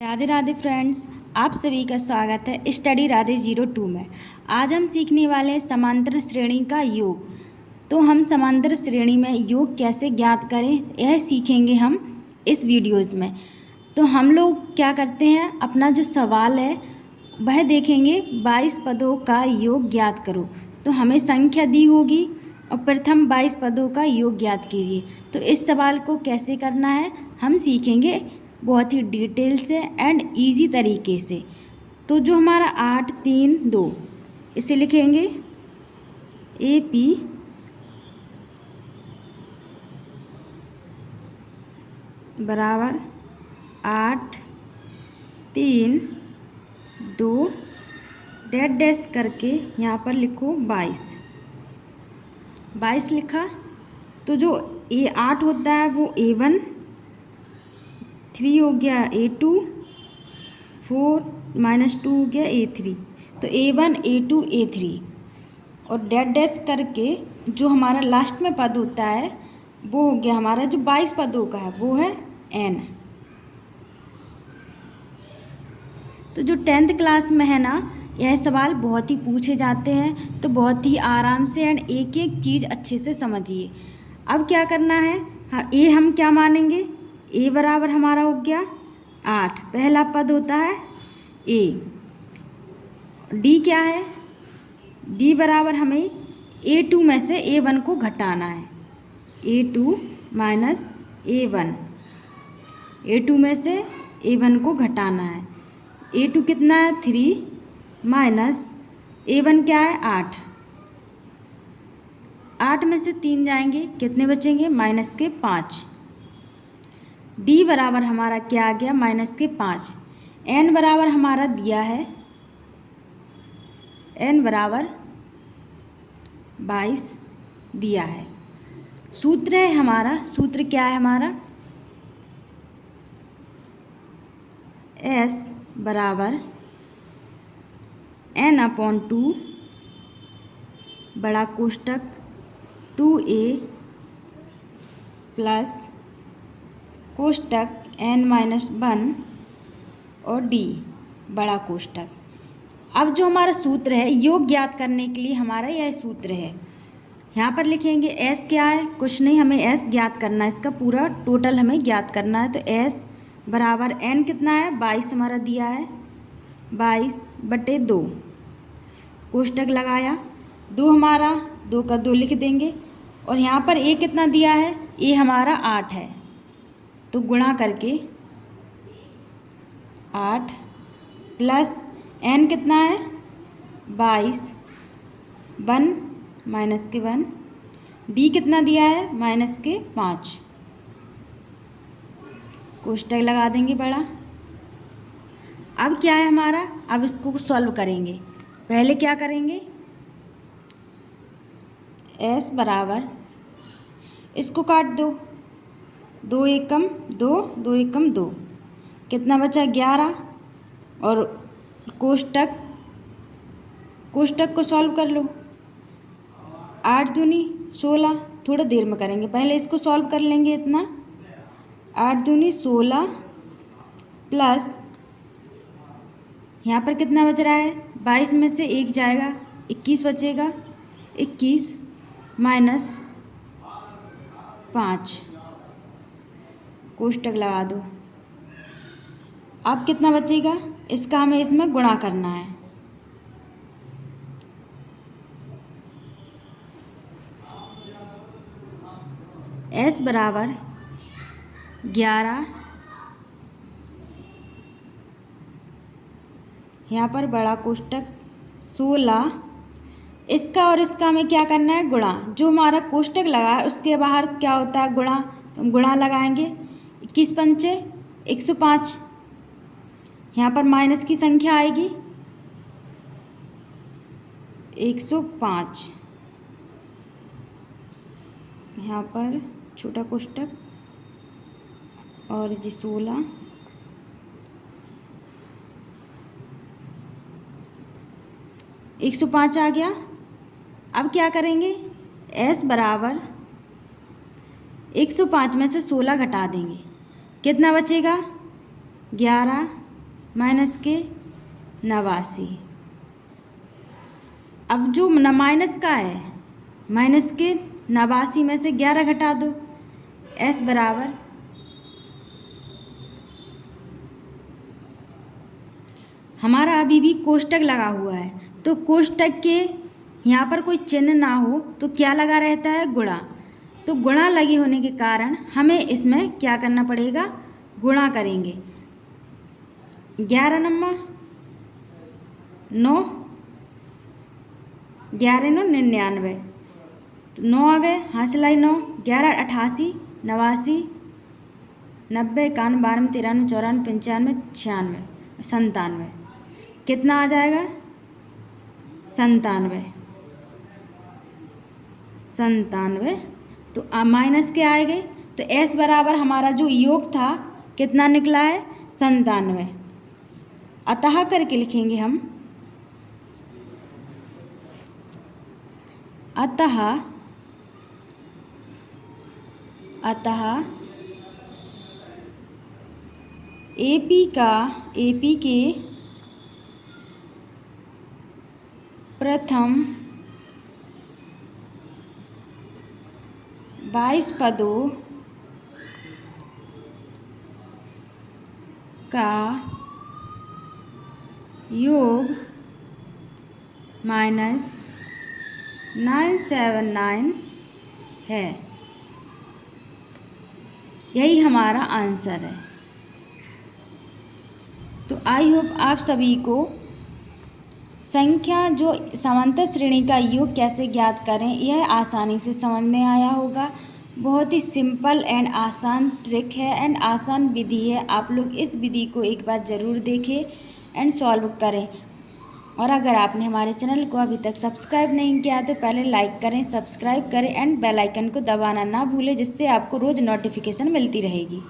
Radhe Radhe friends, आप सभी का स्वागत है स्टडी राधे 02 में। आज हम सीखने वाले हैं समांतर श्रेणी का योग। तो हम समांतर श्रेणी में योग कैसे ज्ञात करें यह सीखेंगे हम इस वीडियोज़ में। तो हम लोग क्या करते हैं, अपना जो सवाल है वह देखेंगे 22 पदों का योग ज्ञात करो। तो हमें संख्या दी होगी और प्रथम 22 पदों का योग ज्ञात कीजिए। तो इस सवाल को कैसे करना है हम सीखेंगे बहुत ही डिटेल से एंड इजी तरीके से। तो जो हमारा 8 3 2 इसे लिखेंगे AP बराबर 8 3 2 डैश डैश करके यहाँ पर लिखो 22 लिखा। तो जो A8 होता है वो A1, 3 हो गया A2, 4 - 2 हो गया A3। तो A1 A2 A3 और डैश डैश करके जो हमारा लास्ट में पद होता है वो हो गया हमारा जो 22 पदों का है वो है N। तो जो 10th क्लास में है ना, यह सवाल बहुत ही पूछे जाते हैं, तो बहुत ही आराम से एंड एक एक चीज़ अच्छे से समझिए। अब क्या करना है, हाँ ए हम क्या मानेंगे, ए बराबर हमारा हो गया 8, पहला पद होता है ए। डी क्या है, डी बराबर हमें A2 में से A1 को घटाना है, A2 माइनस A1, A2 में से A1 को घटाना है। A2 कितना है 3 माइनस A1 क्या है 8, 8 में से 3 जाएंगे, कितने बचेंगे माइनस के 5। डी बराबर हमारा क्या आ गया माइनस के 5। एन बराबर हमारा दिया है, एन बराबर 22 दिया है। सूत्र है हमारा, सूत्र क्या है हमारा, एस बराबर N/2 बड़ा कोष्टक 2A प्लस कोष्टक N-1 और D बड़ा कोष्टक। अब जो हमारा सूत्र है योग ज्ञात करने के लिए हमारा यह सूत्र है, यहाँ पर लिखेंगे S क्या है, कुछ नहीं, हमें S ज्ञात करना है, इसका पूरा टोटल हमें ज्ञात करना है। तो S बराबर N कितना है 22 हमारा दिया है, 22/2 कोष्टक लगाया, 2 हमारा 2 का 2 लिख देंगे और यहाँ पर A कितना दिया है, A हमारा 8 है, तो गुणा करके 8 प्लस N कितना है 22, 1 माइनस के 1, D कितना दिया है माइनस के 5, कोष्टक लगा देंगे बड़ा। अब क्या है हमारा, अब इसको सॉल्व करेंगे। पहले क्या करेंगे, S बराबर इसको काट दो, 2 एकम 2, 2 एकम 2, कितना बचा 11 और कोष्टक को सॉल्व कर लो, 8 दूनी 16, थोड़ा देर में करेंगे, पहले इसको सॉल्व कर लेंगे। इतना 8 दूनी 16 प्लस यहाँ पर कितना बच रहा है, 22 में से 1 जाएगा 21 बचेगा, 21 माइनस 5 कोष्टक लगा दो। अब कितना बचेगा, इसका हमें इसमें गुणा करना है, S बराबर 11, यहाँ पर बड़ा कोष्टक 16, इसका और इसका हमें क्या करना है गुणा, जो हमारा कोष्टक लगा है उसके बाहर क्या होता है गुणा, तो हम गुणा लगाएंगे, 21 पंचे 105, यहाँ पर माइनस की संख्या आएगी 105, यहाँ पर छोटा कोष्टक और जी 16, एक 105 आ गया। अब क्या करेंगे, S बराबर 105 में से 16 घटा देंगे, कितना बचेगा 11 माइनस के 89। अब जो माइनस का है, माइनस के 89 में से 11 घटा दो। s बराबर हमारा अभी भी कोष्टक लगा हुआ है, तो कोष्टक के यहाँ पर कोई चिन्ह ना हो तो क्या लगा रहता है, गुणा। तो गुणा लगे होने के कारण हमें इसमें क्या करना पड़ेगा, गुणा करेंगे। 11 नंबर 9, 11 9 99, तो 9 आ गए, हासिलाई 9, 11 88 89 90 91 92 93 94 95 96 97, कितना आ जाएगा, 97। तो माइनस के आएंगे, तो s बराबर हमारा जो योग था कितना निकला है, 97। अतः करके लिखेंगे हम, अतः AP के प्रथम 22 पदों का योग -979 है। यही हमारा आंसर है। तो आई होप आप सभी को संख्या जो समांतर श्रेणी का योग कैसे ज्ञात करें यह आसानी से समझ में आया होगा। बहुत ही सिंपल एंड आसान ट्रिक है एंड आसान विधि है। आप लोग इस विधि को एक बार ज़रूर देखें एंड सॉल्व करें। और अगर आपने हमारे चैनल को अभी तक सब्सक्राइब नहीं किया तो पहले लाइक करें, सब्सक्राइब करें एंड बेल आइकन को दबाना ना भूलें, जिससे आपको रोज़ नोटिफिकेशन मिलती रहेगी।